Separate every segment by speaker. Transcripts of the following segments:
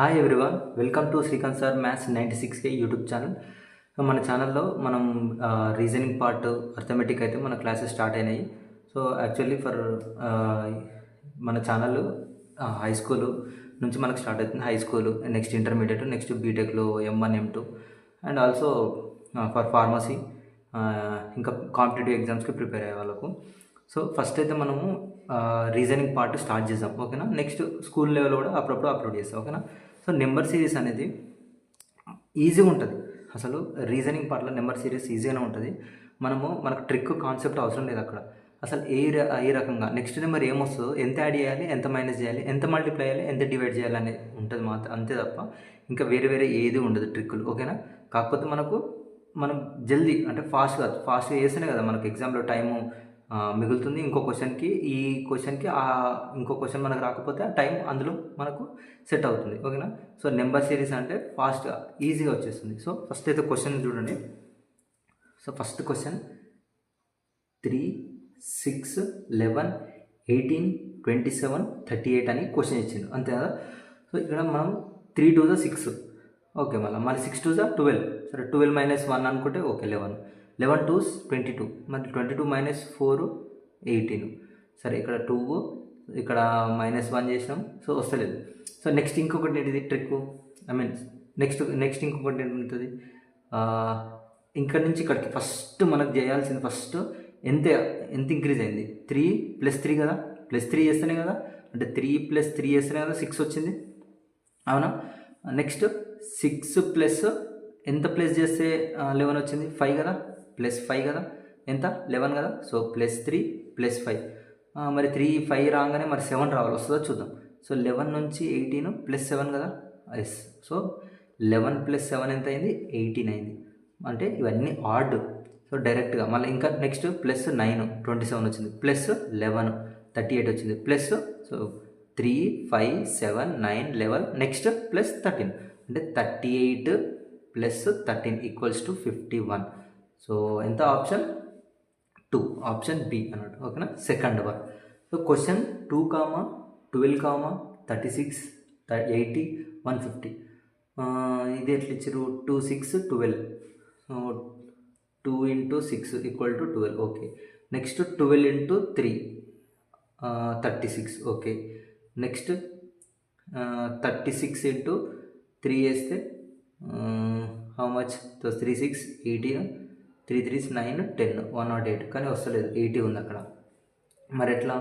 Speaker 1: Hi everyone, welcome to Srikanth sir maths 96K YouTube channel. మన ఛానల్లో మనం రీజనింగ్ పార్ట్ అర్థమెటిక్ అయితే మన క్లాసెస్ స్టార్ట్ అయినాయి. సో యాక్చువల్లీ మన ఛానల్ హై స్కూల్ నుంచి మనకు స్టార్ట్ అవుతుంది. High school, next intermediate, next బీటెక్లో M1 M2 and also for pharmacy, ఇంకా కాంపిటేటివ్ ఎగ్జామ్స్కి ప్రిపేర్ అయ్యే వాళ్ళకు. సో ఫస్ట్ అయితే మనము రీజనింగ్ పార్ట్ స్టార్ట్ చేద్దాం, ఓకేనా. నెక్స్ట్ స్కూల్ లెవెల్ కూడా అప్పుడప్పుడు అప్లోడ్ చేస్తాం, ఓకేనా. సో నెంబర్ సిరీస్ అనేది ఈజీగా ఉంటుంది. అసలు రీజనింగ్ పార్ట్లో నెంబర్ సిరీస్ ఈజీగానే ఉంటుంది. మనకు ట్రిక్ కాన్సెప్ట్ అవసరం లేదు అక్కడ. అసలు ఏ రకంగా నెక్స్ట్ నెంబర్ ఏమొస్తుందో, ఎంత యాడ్ చేయాలి, ఎంత మైనస్ చేయాలి, ఎంత మల్టిప్లై చేయాలి, ఎంత డివైడ్ చేయాలి అనేది ఉంటుంది మాత్రం, అంతే తప్ప ఇంకా వేరే ఏది ఉండదు ట్రిక్కులు, ఓకేనా. కాకపోతే మనం జల్దీ అంటే ఫాస్ట్గా చేస్తేనే కదా మనకు ఎగ్జామ్లో టైము మిగులుతుంది. ఇంకో క్వశ్చన్కి ఇంకో క్వశ్చన్ మనకు రాకపోతే ఆ టైం అందులో మనకు సెట్ అవుతుంది, ఓకేనా. సో నెంబర్ సిరీస్ అంటే ఫాస్ట్గా ఈజీగా వచ్చేస్తుంది. సో ఫస్ట్ అయితే క్వశ్చన్ చూడండి. సో ఫస్ట్ క్వశ్చన్ 3, 6, 11, 18, 27, 38 అని క్వశ్చన్ ఇచ్చింది, అంతే కదా. సో ఇక్కడ మనం 3 2 6, ఓకే. మళ్ళీ 6 2 12, సరే 12 - 1 అనుకుంటే ఓకే 11, 11 2 22, మరి 22 - 4 18, సరే ఇక్కడ 2, ఇక్కడ -1 చేసినాం, సో వస్తలేదు. సో నెక్స్ట్ ఇంకొకటి ఏంటిది ట్రిక్, నెక్స్ట్ ఇంకొకటి ఏంటి, ఇక్కడ నుంచి ఇక్కడికి ఫస్ట్ మనకు చేయాల్సింది ఫస్ట్ ఎంత ఇంక్రీజ్ అయింది, 3 + 3 కదా, +3 చేస్తేనే కదా, అంటే 3 + 3 చేస్తేనే కదా 6 వచ్చింది, అవునా. నెక్స్ట్ 6 ప్లస్ ఎంత ప్లస్ చేస్తే 11 వచ్చింది, 5 కదా, +5 కదా, ఎంత 11 కదా. సో +3 +5, మరి 3 5 రాగానే మరి 7 రావాలి, వస్తుందో చూద్దాం. సో 11 నుంచి 18 +7 కదా, ఎస్. సో 11 + 7 ఎంత అయింది, 18 అయింది. అంటే ఇవన్నీ ఆడ్. సో డైరెక్ట్గా మళ్ళీ ఇంకా నెక్స్ట్ +9 27 వచ్చింది, +11 38 వచ్చింది, ప్లస్ సో 3 5 7 9 11, నెక్స్ట్ +13 అంటే 38 + 13 = 51. సో ఎంత, ఆప్షన్ 2, ఆప్షన్ బి అన్నట్టు, ఓకేనా. Second one. So question 2, 12, 36, 80, 150. ఇది ఎట్లా ఇచ్చారు, 2 6 12, 2 × 6 = 12, ఓకే. Next 12 × 3 36, okay. నెక్స్ట్ 36 × 3 వేస్తే హౌ మచ్, 3 6 18, 3 3 9 10, 108, కానీ వస్తలేదు, 80 ఉంది అక్కడ. మరి ఎట్లా,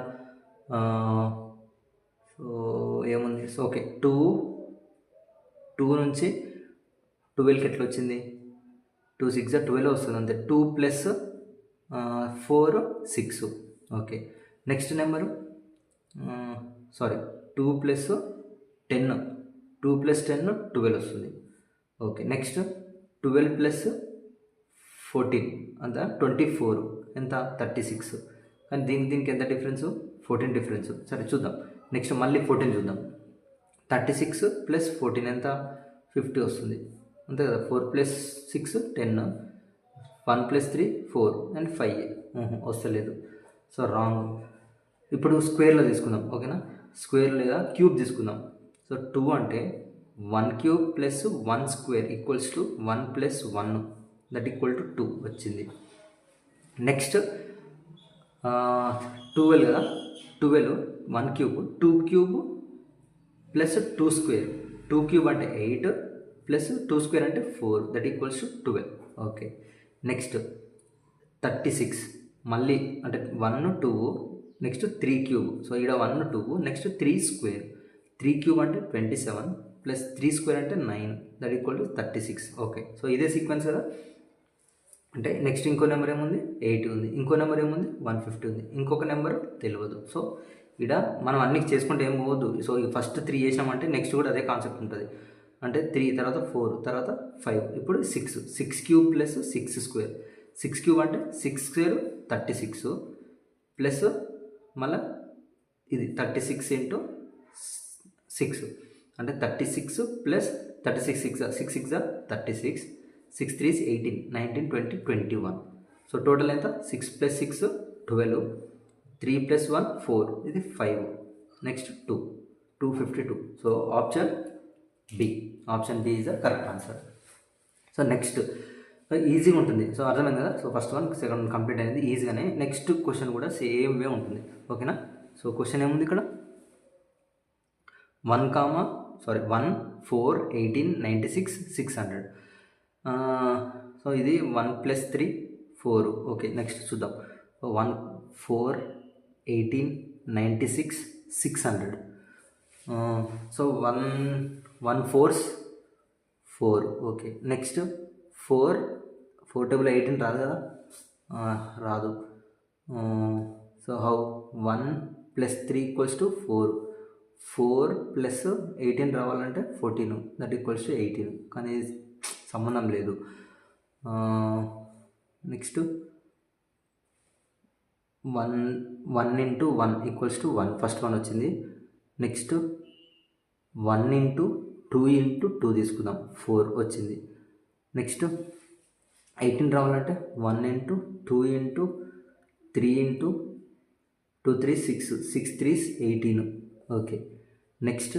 Speaker 1: సో ఏముంది, సో ఓకే 2 నుంచి 12కి ఎట్లా వచ్చింది, 2 6 12 వస్తుంది, అంతే. 2 + 4 6, ఓకే. నెక్స్ట్ నెంబరు 2 + 10, 2 + 10 12 వస్తుంది, ఓకే. నెక్స్ట్ 12 + 14 అంత 24, ఎంత 36, కానీ దీనికి ఎంత డిఫరెన్స్, 14 డిఫరెన్స్. సరే చూద్దాం, నెక్స్ట్ మళ్ళీ 14 చూద్దాం. 36 + 14 ఎంత, 50 వస్తుంది, అంతే కదా. 4 + 6 10, 1 + 3 4 అండ్ 5 వస్తలేదు, సో రాంగ్. ఇప్పుడు స్క్వేర్లో తీసుకుందాం, ఓకేనా. స్క్వేర్ లేదా క్యూబ్ తీసుకుందాం. సో 2 అంటే 1³ + 1² = 1 + 1, దట్ = 2 వచ్చింది. నెక్స్ట్ 12 కదా, 12 1³ 2³ + 2² 2³ అంటే 8 + 2² అంటే 4, దట్ = 12, ఓకే. నెక్స్ట్ 36 మళ్ళీ అంటే 1 2, నెక్స్ట్ 3³, సో ఇక్కడ 1 2, నెక్స్ట్ 3², 3³ అంటే 27 + 3² అంటే 9, దట్ = 36, ఓకే. సో ఇదే సీక్వెన్స్ కదా. అంటే నెక్స్ట్ ఇంకో నెంబర్ ఏముంది, 80 ఉంది, ఇంకో నెంబర్ ఏముంది, 150 ఉంది, ఇంకొక నెంబర్ తెలియదు. సో ఇక్కడ మనం అన్ని చేసుకుంటే ఏం పోవద్దు. సో ఫస్ట్ 3 చేసామంటే నెక్స్ట్ కూడా అదే కాన్సెప్ట్ ఉంటుంది. అంటే 3 తర్వాత 4 తర్వాత 5, ఇప్పుడు 6³ + 6² 6³ అంటే 6² 36 ప్లస్ మళ్ళీ ఇది 36 × 6 అంటే 36 + 36 6 6 36, 6 3 18 19 20 21. సో టోటల్ ఎంత, 6 + 6 12, 3 + 1 4, ఇది 5, next 2 252. So option B. Option B is the correct answer. So next ఈజీగా ఉంటుంది. సో అర్థమైంది కదా. So first one second complete అయింది ఈజీగానే. నెక్స్ట్ క్వశ్చన్ కూడా సేమ్ వే ఉంటుంది. ఓకేనా. సో క్వశ్చన్ ఏముంది ఇక్కడ 1 4 18 96 600. సో ఇది 1 + 3 4. ఓకే నెక్స్ట్ చూద్దాం. 1 4 18 96 600. So 1 4s 4. Okay next 4 table 18 రాదు కదా, రాదు. So how 1 + 3 = 4. 4 + 18 రావాలంటే 14, దట్ ఈక్వల్స్ టు 18, కానీ సంబంధం లేదు. నెక్స్ట్ 1 × 1 = 1, ఫస్ట్ వన్ వచ్చింది. నెక్స్ట్ 1 × 2 × 2 తీసుకుందాం, 4 వచ్చింది. నెక్స్ట్ 18 రావాలంటే 1 × 2 × 3 × 2 3 6, 6 3s 18. ఓకే నెక్స్ట్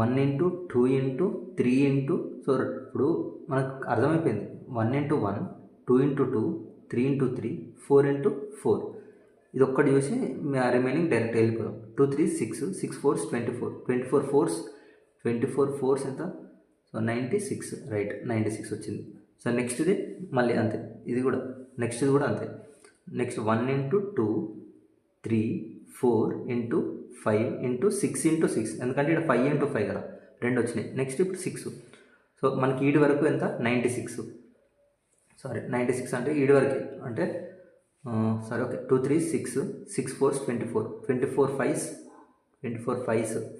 Speaker 1: 1 × 2 × 3 × సో ఇప్పుడు మనకు అర్థమైపోయింది. 1 × 1 2 × 2 3 × 3 4 × 4. ఇది ఒక్కటి చూసి రిమైనింగ్ డైరెక్ట్ వెళ్ళిపోదాం. 2 3 6 6 4s 24, 24 4s ఎంత, సో 96, రైట్ 96 వచ్చింది. సో నెక్స్ట్ది మళ్ళీ అంతే, ఇది కూడా నెక్స్ట్ది కూడా అంతే. నెక్స్ట్ 1 × 2 3 4 × 5 × 6 × 6, ఎందుకంటే ఇక్కడ 5 × 5 కదా, 2 వచ్చినాయి. నెక్స్ట్ ఇప్పుడు 6. సో మనకి ఈడి వరకు ఎంత 96, సారీ 96 అంటే ఈడి వరకు అంటే సరే okay 2 3 6 6 4s 24, 24 5s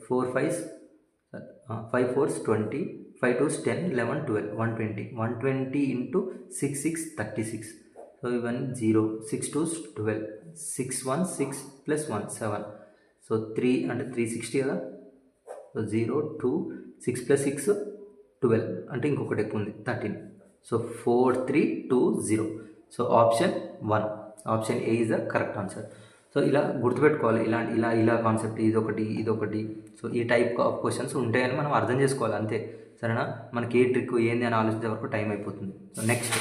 Speaker 1: 4 5s 5 4s 20, 5 2s 10 11 12 120 120 × 6 6 36. So ఇవన్నీ 0, 6 2s 12, 6 1 6 + 1 7. సో 3 అంటే 360 కదా. సో 0 2 6 + 6 12, అంటే ఇంకొకటి ఎక్కువ ఉంది 13. So 4 3 2 0. So option 1, option A is the correct answer. So ఇలా గుర్తుపెట్టుకోవాలి. ఇలా కాన్సెప్ట్ ఇదొకటి. సో ఈ టైప్ ఆఫ్ క్వశ్చన్స్ ఉంటాయని మనం అర్థం చేసుకోవాలి అంతే, సరేనా. మనకి ఏ ట్రిక్ ఏంది అని ఆలోచించే వరకు టైం అయిపోతుంది. So next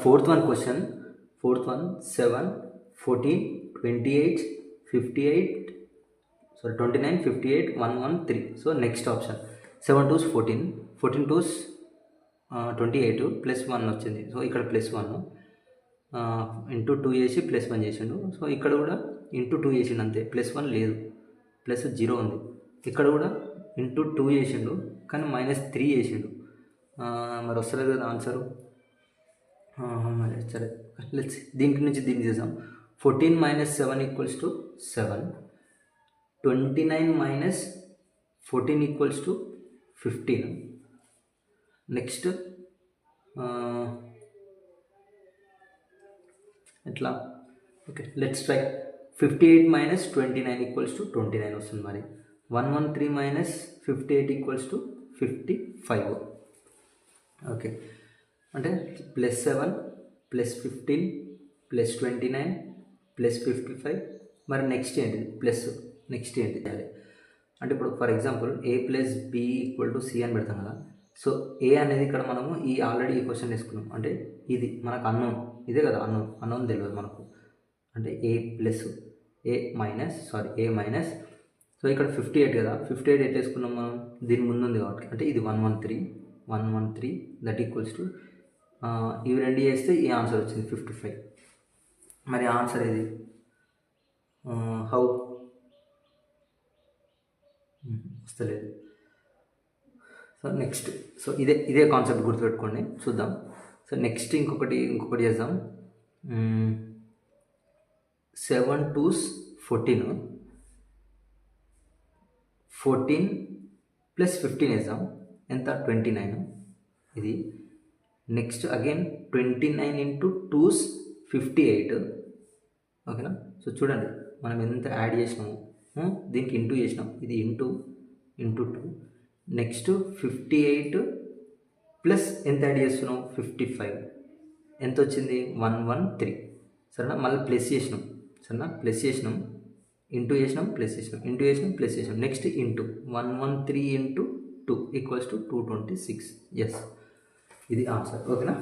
Speaker 1: fourth one question, 7 14 28 58 29 58 113. So next option 7 2s 14, 14 2s 28 +1 వచ్చింది. సో ఇక్కడ +1 ఇంటూ 2 చేసి +1 చేసిండు. సో ఇక్కడ కూడా ఇంటూ 2 చేసిండు అంతే, +1 లేదు, +0 ఉంది. ఇక్కడ కూడా ఇంటూ 2 చేసిండు కానీ -3 చేసిండు. మరి వస్తలేదు కదా ఆన్సరు. మరి సరే లెట్స్ దీనికి నుంచి దీనికి చేద్దాం. 14 - 7 = 7, 29 - 14 = 15. నెక్స్ట్ ఎట్లా, ఓకే లెట్స్ ట్రై. 58 - 29 = 29 వస్తుంది. మరి 113 - 58 = 55. ఓకే అంటే +7 +15 +29 +55. మరి నెక్స్ట్ ఏంటిది ప్లస్, నెక్స్ట్ ఏంటి చేయాలి అంటే ఇప్పుడు for example A + B = C అని పెడతాం కదా. సో ఏ అనేది ఇక్కడ మనము ఆల్రెడీ ఈ క్వశ్చన్ వేసుకున్నాం, అంటే ఇది మనకు అన్నోన్, ఇదే కదా అన్నోన్ తెలియదు మనకు, అంటే A మైనస్. సో ఇక్కడ 58 కదా, 58 ఎట్ వేసుకున్నాం మనం, దీని ముందు ఉంది కాబట్టి, అంటే ఇది 113 దట్ ఈక్వల్స్ టు ఇవి రెండు చేస్తే ఈ ఆన్సర్ వచ్చింది 55. మరి ఆన్సర్ ఏది, హౌ వస్తలేదు. సో నెక్స్ట్, సో ఇదే కాన్సెప్ట్ గుర్తుపెట్టుకోండి, చూద్దాం. సో నెక్స్ట్ ఇంకొకటి చేద్దాం. 7 2s 14 + 15 వేద్దాం, ఎంత 29 ఇది. Next again 29 × 2s 58. ఓకేనా. సో చూడండి మనం ఎంత యాడ్ చేసినాము, దీనికి ఇంటూ చేసినాం, ఇది ఇంటూ 2. నెక్స్ట్ 58 ప్లస్ ఎంత యాడ్ చేస్తున్నాం 55, ఎంత వచ్చింది 113. సరేనా, మళ్ళీ ప్లస్ చేసినాం, సరేనా, ప్లస్ చేసినాం, ఇంటూ చేసినాం, ప్లస్ చేసినాం, ఇంటూ చేసినాం, ప్లస్ చేసినాం. Next into 113 × 2 equals to 226. Yes, ఇది ఆన్సర్. ఓకేనా,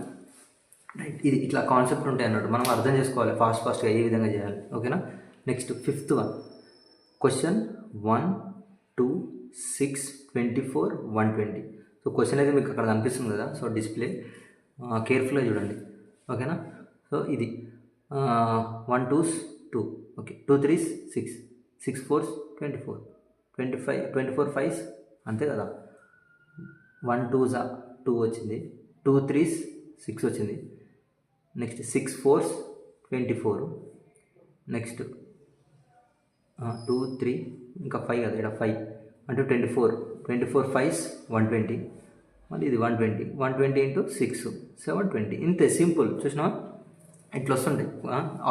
Speaker 1: రైట్. ఇది ఇట్లా కాన్సెప్ట్ ఉంటాయి అన్నట్టు, మనం అర్థం చేసుకోవాలి ఫాస్ట్గా ఏ విధంగా చేయాలి. ఓకేనా, next 5th one. Question 1, 2, 6, 24, 120. So question అయితే మీకు అక్కడ కనిపిస్తుంది కదా, సో డిస్ప్లే కేర్ఫుల్గా చూడండి. ఓకేనా, సో ఇది 1 2s 2, okay, 2 3s 6, 6 4s 24, 25 24 5s అంతే కదా. 1 2s 2 వచ్చింది, 2 3s 6 వచ్చింది, నెక్స్ట్ 6 4s 24, నెక్స్ట్ 2 3 ఇంకా 5 కదా, ఇక్కడ 5 అంటే 24 5s 120, మళ్ళీ ఇది 120 ఇంటూ 6 720. ఇంతే, సింపుల్. చూసినా ఇట్లా వస్తుంటాయి.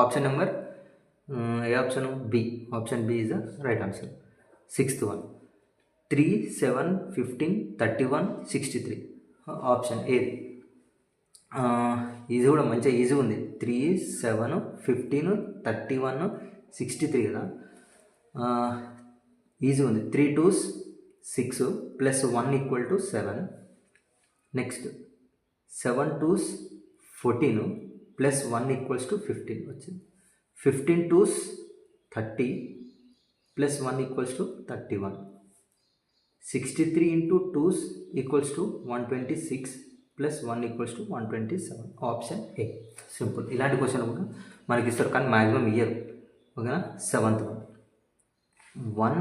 Speaker 1: ఆప్షన్ నెంబర్ ఏ option? B. Option B is the right answer. 6th one 3 7 15 31 63. Option ఏది? ఇది కూడా మంచిగా ఈజీ ఉంది. 3 7 15 31 63 కదా, ఈజీ ఉంది. 3 2s 6 plus 1 equal to 7. Next 7 2s 14 plus 1 equals to 15 వచ్చింది. 15 2s 30 plus 1 equals to 31. 63 into 2s equals to 126 plus 1 equals to 127. Option A. Simple. ఇలాంటి question కూడా మనకి ఇస్తారు కానీ మ్యాక్సిమం ఇయ్యరు. ఓకేనా, 7th one 1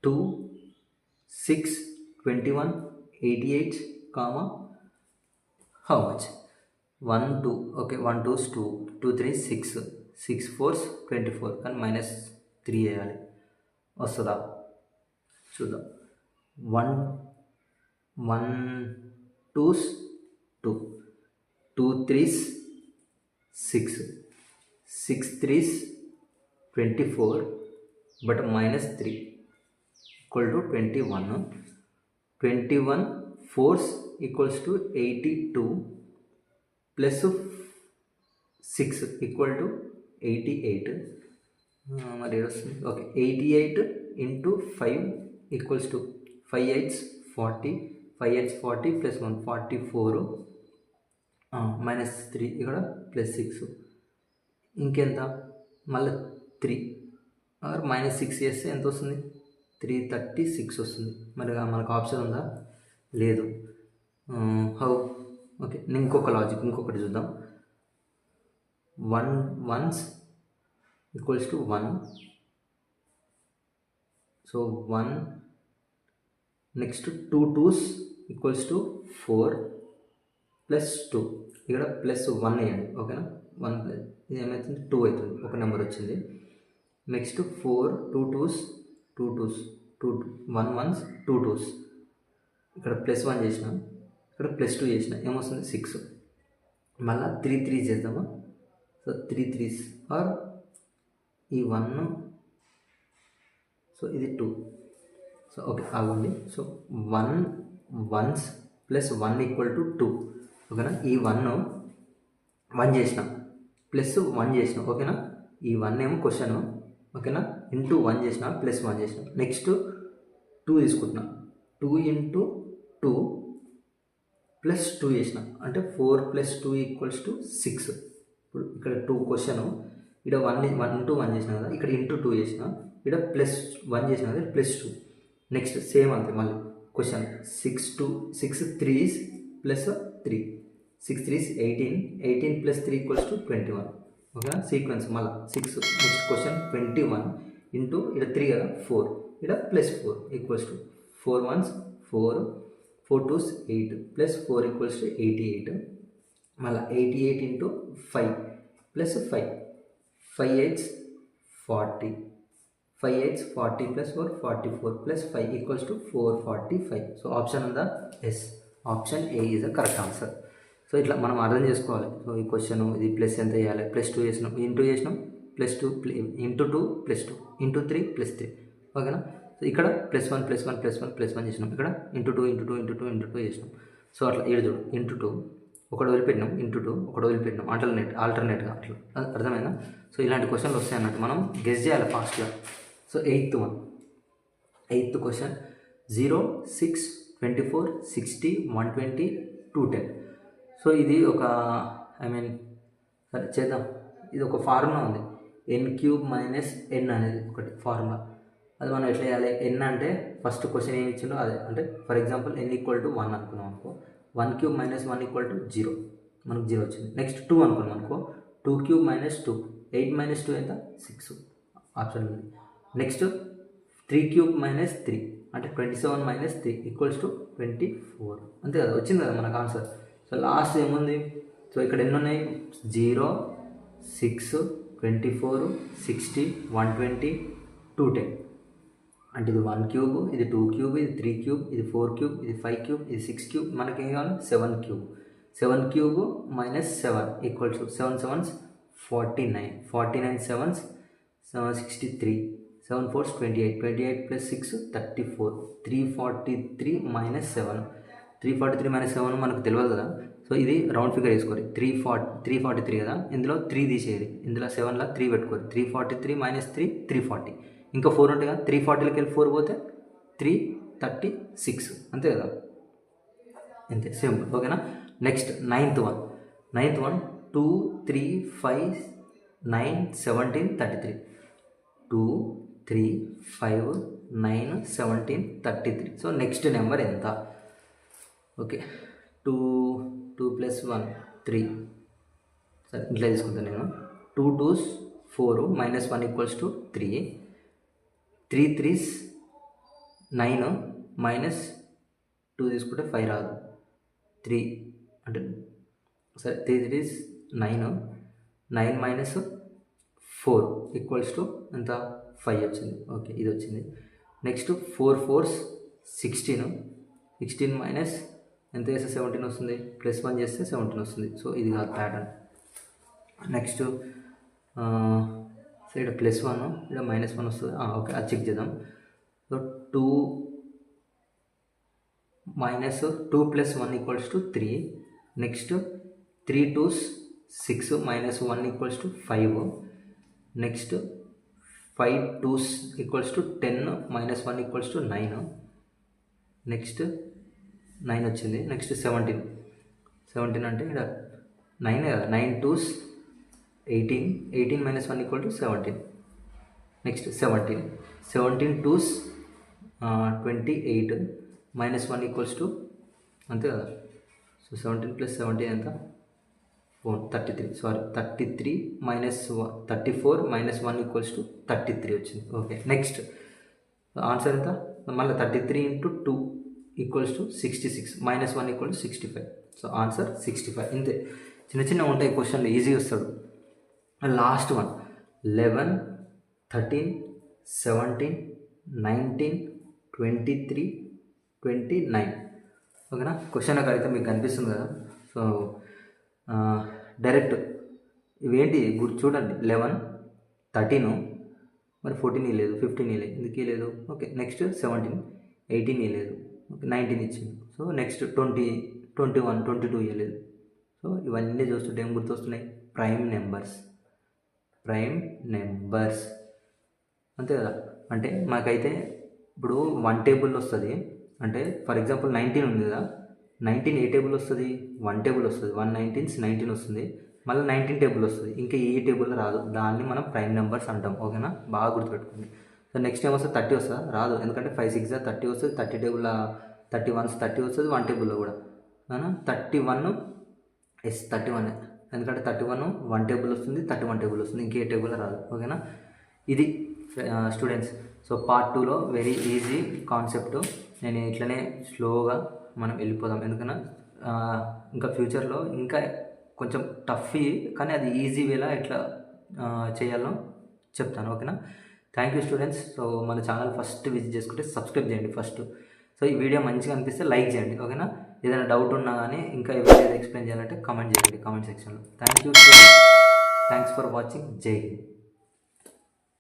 Speaker 1: 2 6 21 88 comma how much? 1 2, okay, 1 2s 2, 2 3s 6, 6 4s 24, కానీ -3 వేయాలి. వస్తుందా చూద్దాం. 1 2s 2, 2 3s 6, 6 3s 24, but -3 equal to 21. 21 4s equals to 82 plus 6 equal to 88. మరి వస్తుంది, okay, 88 into 5 equals to 5 8s 40, 5 8s 40 plus 1 44, -3 ఇక్కడ ప్లస్ 6 ఇంకెంత, మళ్ళీ 3 ఆర్ -6 చేస్తే ఎంత వస్తుంది? 336 వస్తుంది. మరి మనకు ఆప్షన్ ఉందా? లేదు. హౌ? ఓకే, ఇంకొక లాజిక్, ఇంకొకటి చూద్దాం. 1 1s equals to 1, so 1. Next 2 2s equals to 4 plus 2, ఇక్కడ ప్లస్ 1 వేయండి. ఓకేనా, 1 ప్లస్ ఇది ఏమవుతుంది? 2 అవుతుంది, ఒక నెంబర్ వచ్చింది. Next 4 2 2s 2 2s 2 1 1s 2 2s, ఇక్కడ ప్లస్ 1 చేసిన, ఇక్కడ ప్లస్ 2 చేసిన, ఏమొస్తుంది? 6. మళ్ళీ 3 3 చేద్దామా? సో 3 3s ఆర్ ఈ 1, సో ఇది 2. సో ఓకే, ఆగండి. So 1 1s plus 1 equal to 2. ఓకేనా, ఈ 1 చేసిన ప్లస్ 1 చేసిన. ఓకేనా, ఈ 1 ఏమో క్వశ్చన్. ఓకేనా, ఇంటూ 1 చేసిన ప్లస్ 1 చేసిన. నెక్స్ట్ 2 తీసుకుంటున్నా, 2 ఇంటూ 2 ప్లస్ 2 చేసిన, అంటే 4 ప్లస్ 2 ఈక్వల్స్ టు 6. ఇప్పుడు ఇక్కడ 2 క్వశ్చన్, ఇక్కడ 1 ఇంటూ 1 చేసిన కదా, ఇక్కడ ఇంటూ 2 చేసిన, ఇక్కడ ప్లస్ 1 చేసిన కదా, ప్లస్ 2. నెక్స్ట్ సేమ్ అంతే మళ్ళీ question. 6 3s plus 3, 6 3s 18, 18 plus 3 equals to 21. ఓకేనా, సీక్వెన్స్ మళ్ళీ 6. నెక్స్ట్ క్వశ్చన్ 21 ఇంటూ ఇక్కడ 3 కదా, 4, ఇక్కడ plus 4 equals to 4 1s 4, 4 2s 8 plus 4 equals to 88. మళ్ళీ 88 into 5 plus 5, 5 8s 40, 5 8s 40 plus 4 44 plus 5 equals to 445. So option ఉందా? Yes, option A is the correct answer. So ఇట్లా మనం అర్థం చేసుకోవాలి. సో ఈ క్వశ్చన్ ఇది ప్లస్ ఎంత చేయాలి? ప్లస్ 2 చేసినాం, ఇంటూ చేసినాం, plus 2 into 2 plus 2 into 3 plus 3. ఓకేనా, సో ఇక్కడ ప్లస్ 1 ప్లస్ 1 ప్లస్ 1 ప్లస్ 1 చేసినాం, ఇక్కడ ఇంటూ 2 ఇంటూ 2 ఇంటూ 2 ఇంటూ 2 చేసినాం. సో అట్లా ఏడు చూడు, ఇంటూ 2 ఒకటి వదిలిపెట్టినాం, ఇంటూ 2 ఒకటి వదిలిపెట్టినాం, ఆల్టర్నేట్గా అట్లా. అర్థమైందా? సో ఇలాంటి క్వశ్చన్లు వస్తాయి అన్నట్టు, మనం గెస్ చేయాలి ఫాస్ట్గా. So 8th question 0, 6, 24, 60, 120, 210. సో ఇది ఒక సరే చేద్దాం. ఇది ఒక ఫార్ములా ఉంది, n³ - n అనేది ఒకటి ఫార్ములా. అది మనం ఎట్లా చేయాలి? n అంటే ఫస్ట్ క్వశ్చన్ ఏమి ఇచ్చిండో అదే, అంటే ఫర్ ఎగ్జాంపుల్ n = 1 అనుకున్నాం అనుకో, 1³ - 1 = 0, మనకు 0 వచ్చింది. నెక్స్ట్ 2 అనుకున్నాం అనుకో, 2³ - 2, 8 - 2 ఎంత? 6 ఆప్షన్ ఉంది. నెక్స్ట్ 3³ - 3 అంటే 27 - 3 = 24, అంతే కదా, వచ్చింది కదా మనకు ఆన్సర్. సో లాస్ట్ ఏముంది? సో ఇక్కడ ఎన్ని ఉన్నాయి? 0, 6, 24, 60, 120, 210. అంటే ఇది 1³ ఇది 2³ ఇది 3³, ఇది 4³, ఇది 5³, ఇది 6³, మనకి ఏం కావాలి? 7³. 7³ - 7 = 7 7s 49, 49 7s 63, 7 4s 28, 28 + 6 34, 343 - 7, 343 - 7 మనకు తెలియదు కదా. సో ఇది రౌండ్ ఫిగర్ వేసుకోవాలి. 343 కదా, ఇందులో 3 తీసేయాలి, ఇందులో 7లో 3 పెట్టుకోవాలి. 343 - 3 340, ఇంకా 4 ఉంటాయి కదా, 340లోకి వెళ్ళి 4 పోతే 336, అంతే కదా, అంతే సింపుల్. ఓకేనా. Next ninth one 2, 3, 5, 9, 17, 33. 2, 3, 5, 9, 17, 33. So next number ఎంత? ఓకే, 2 + 1 3. సరే ఇట్లా తీసుకుంటాను నేను. 2 2s 4 - 1 = 3, 3 3s 9 -2 తీసుకుంటే 5 రాదు, 3 అంటే సరే 3 3s 9, 9 - 4 = ఎంత? 5 వచ్చింది. ఓకే, ఇది వచ్చింది. నెక్స్ట్ 4 4s 16, 16 - ఎంత చేస్తే 17 వస్తుంది, +1 చేస్తే 17 వస్తుంది. సో ఇది కాదు ప్యాటర్న్. నెక్స్ట్ సో ఇక్కడ +1 ఇక్కడ -1 వస్తుంది. ఓకే, అది చెక్ చేద్దాం. So 2 - 2 + 1 = 3. Next 3 2s 6 - 1 = 5. Next 5 2s = 10 - 1 = 9. Next 9 వచ్చింది. నెక్స్ట్ 17 అంటే ఇక్కడ 9 కదా, 9 2s 18, 18 - 1 = 17. నెక్స్ట్ 17 2s 28 - 1 = అంతే కదా. సో 17 + 17 ఎంత? 33. సారీ 33 - 34 - 1 = 33 వచ్చింది. ఓకే, నెక్స్ట్ ఆన్సర్ ఎంత? మళ్ళీ 33 × 2 = 66, -1 = 65. So answer 65. ఇంతే, చిన్న చిన్న ఉంటాయి క్వశ్చన్లు, ఈజీగా వస్తాడు. Last one 11, 13, 17, 19, 23, 29. ఓకేనా. క్వశ్చన్ అయితే మీకు కనిపిస్తుంది కదా. సో డైరెక్ట్ ఇవేంటి చూడండి, 11, 13, మరి 14 ఇవ్వలేదు, 15 ఇవ్వలేదు, ఎందుకు ఇవ్వలేదు? ఓకే, నెక్స్ట్ 17, 18 ఇవ్వలేదు, ఓకే 19 ఇచ్చింది. సో నెక్స్ట్ 20, 21, 22 ఇవ్వలేదు. సో ఇవన్నీ చూస్తుంటే ఏం గుర్తొస్తున్నాయి? ప్రైమ్ నెంబర్స్, అంతే కదా. అంటే మాకైతే ఇప్పుడు 1 టేబుల్ వస్తుంది, అంటే ఫర్ ఎగ్జాంపుల్ 19 ఉంది కదా, 19 ఏ టేబుల్ వస్తుంది? 1 టేబుల్ వస్తుంది, 1 19s 19 వస్తుంది, మళ్ళీ 19 టేబుల్ వస్తుంది, ఇంకా ఏ టేబుల్ రాదు. దాన్ని మనం ప్రైమ్ నెంబర్స్ అంటాం. ఓకేనా, బాగా గుర్తుపెట్టుకోండి. సో నెక్స్ట్ టైం వస్తుంది 30 వస్తుందా? రాదు, ఎందుకంటే 5 6 30 వస్తుంది, 30 టేబుల్ 31s 30 వస్తుంది 1 టేబుల్లో కూడా. 31 31, ఎందుకంటే 31 1 టేబుల్ వస్తుంది, 31 టేబుల్ వస్తుంది, ఇంకే టేబుల్ రాదు. ఓకేనా, ఇది స్టూడెంట్స్. సో పార్ట్ 2లో వెరీ ఈజీ కాన్సెప్ట్. నేను ఇట్లనే స్లోగా మనం వెళ్ళిపోదాం, ఎందుకన్నా ఇంకా ఫ్యూచర్లో ఇంకా కొంచెం టఫ్, కానీ అది ఈజీ వేలా ఎట్లా చేయాలో చెప్తాను. ఓకేనా. Thank you students. సో మన ఛానల్ ఫస్ట్ విజిట్ చేసుకుంటే సబ్స్క్రైబ్ చేయండి ఫస్ట్. సో ఈ వీడియో మంచిగా అనిపిస్తే లైక్ చేయండి. ఓకేనా. ఏదైనా డౌట్ ఉన్నా కానీ ఇంకా ఏదైనా ఎక్స్ప్లెయిన్ చేయాలంటే కామెంట్ చేయండి కామెంట్ సెక్షన్లో. Thank you students, thanks for watching. జై హింద్.